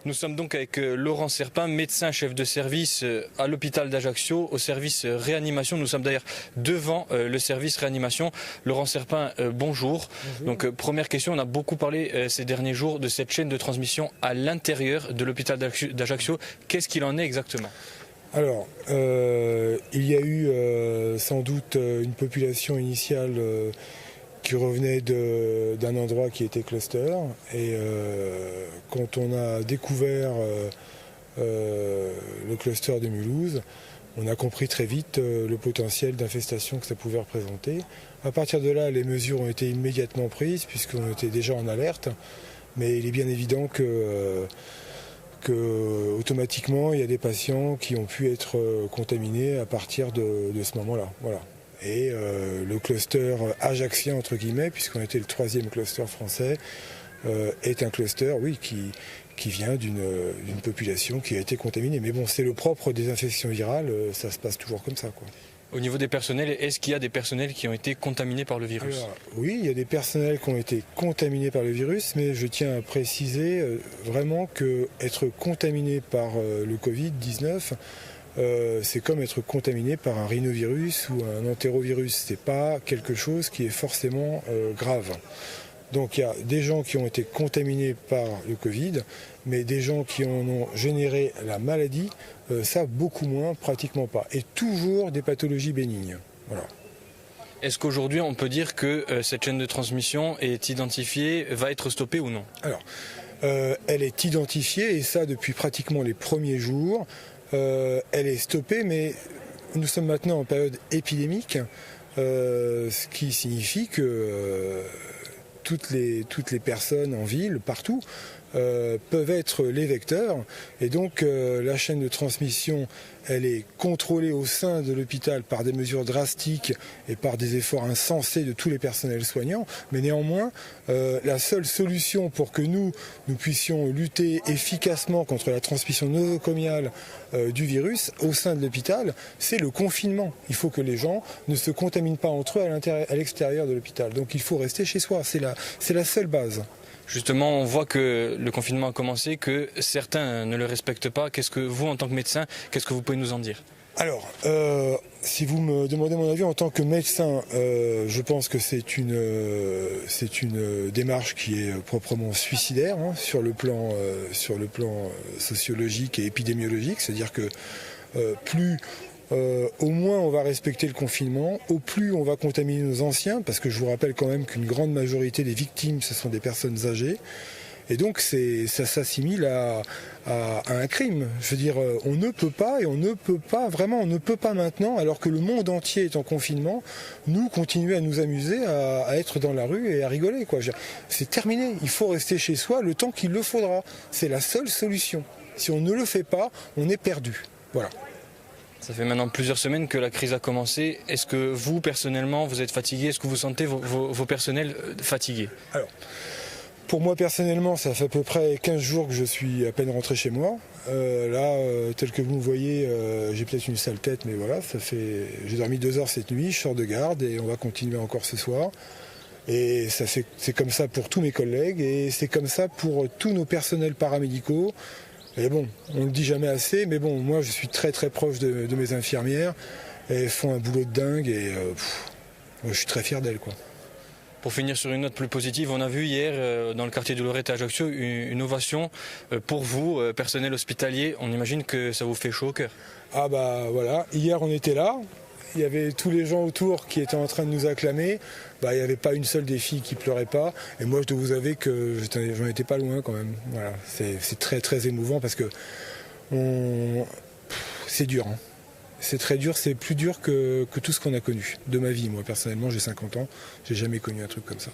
Nous sommes donc avec Laurent Serpin, médecin chef de service à l'hôpital d'Ajaccio, au service réanimation. Nous sommes d'ailleurs devant le service réanimation. Laurent Serpin, bonjour. Bonjour. Donc première question, on a beaucoup parlé ces derniers jours de cette chaîne de transmission à l'intérieur de l'hôpital d'Ajaccio. Qu'est-ce qu'il en est exactement ? Alors, il y a eu sans doute une population initiale qui revenait d'un endroit qui était cluster. Et quand on a découvert le cluster de Mulhouse, on a compris très vite le potentiel d'infestation que ça pouvait représenter. À partir de là, les mesures ont été immédiatement prises puisqu'on était déjà en alerte. Mais il est bien évident que automatiquement, il y a des patients qui ont pu être contaminés à partir de ce moment-là. Voilà. Et le cluster ajaccien, entre guillemets, puisqu'on était le 3e cluster français, est un cluster, oui, qui vient d'une population qui a été contaminée. Mais bon, c'est le propre des infections virales, ça se passe toujours comme ça, quoi. Au niveau des personnels, est-ce qu'il y a des personnels qui ont été contaminés par le virus ? Alors, oui, il y a des personnels qui ont été contaminés par le virus, mais je tiens à préciser vraiment qu'être contaminé par le Covid-19, c'est comme être contaminé par un rhinovirus ou un entérovirus. C'est pas quelque chose qui est forcément grave. Donc il y a des gens qui ont été contaminés par le Covid, mais des gens qui en ont généré la maladie, ça beaucoup moins, pratiquement pas. Et toujours des pathologies bénignes. Voilà. Est-ce qu'aujourd'hui on peut dire que cette chaîne de transmission est identifiée, va être stoppée ou non ? Alors, elle est identifiée, et ça depuis pratiquement les premiers jours. Elle est stoppée, mais nous sommes maintenant en période épidémique, ce qui signifie que toutes les personnes en ville, partout, peuvent être les vecteurs. Et donc la chaîne de transmission, elle est contrôlée au sein de l'hôpital par des mesures drastiques et par des efforts insensés de tous les personnels soignants. Mais néanmoins, la seule solution pour que nous puissions lutter efficacement contre la transmission nosocomiale du virus au sein de l'hôpital, c'est le confinement. Il faut que les gens ne se contaminent pas entre eux à l'extérieur de l'hôpital. Donc il faut rester chez soi, c'est la seule base. Justement, on voit que le confinement a commencé, que certains ne le respectent pas. Qu'est-ce que vous, en tant que médecin, qu'est-ce que vous pouvez nous en dire ? Alors, si vous me demandez mon avis en tant que médecin, je pense que c'est une démarche qui est proprement suicidaire sur le plan sociologique et épidémiologique. C'est-à-dire que plus au moins on va respecter le confinement, au plus on va contaminer nos anciens, parce que je vous rappelle quand même qu'une grande majorité des victimes, ce sont des personnes âgées. Et donc ça s'assimile à un crime. Je veux dire, on ne peut pas maintenant, alors que le monde entier est en confinement, nous continuer à nous amuser, à être dans la rue et à rigoler, quoi. C'est terminé, il faut rester chez soi le temps qu'il le faudra. C'est la seule solution. Si on ne le fait pas, on est perdu. Voilà. Ça fait maintenant plusieurs semaines que la crise a commencé. Est-ce que vous, personnellement, vous êtes fatigué ? Est-ce que vous sentez vos personnels fatigués ? Alors, pour moi, personnellement, ça fait à peu près 15 jours que je suis à peine rentré chez moi. Tel que vous me voyez, j'ai peut-être une sale tête, mais voilà, j'ai dormi 2 heures cette nuit, je sors de garde et on va continuer encore ce soir. Et c'est comme ça pour tous mes collègues et c'est comme ça pour tous nos personnels paramédicaux. Et bon, on ne le dit jamais assez, mais bon, moi je suis très très proche de mes infirmières. Elles font un boulot de dingue et moi, je suis très fier d'elles, quoi. Pour finir sur une note plus positive, on a vu hier dans le quartier de Lorette à Ajaccio une ovation pour vous, personnel hospitalier. On imagine que ça vous fait chaud au cœur. Ah bah voilà, hier on était là. Il y avait tous les gens autour qui étaient en train de nous acclamer. Il n'y avait pas une seule des filles qui pleurait pas. Et moi, je dois vous avouer que j'en étais pas loin quand même. Voilà, c'est très très émouvant parce que c'est dur. C'est très dur, c'est plus dur que tout ce qu'on a connu de ma vie. Moi, personnellement, j'ai 50 ans. J'ai jamais connu un truc comme ça.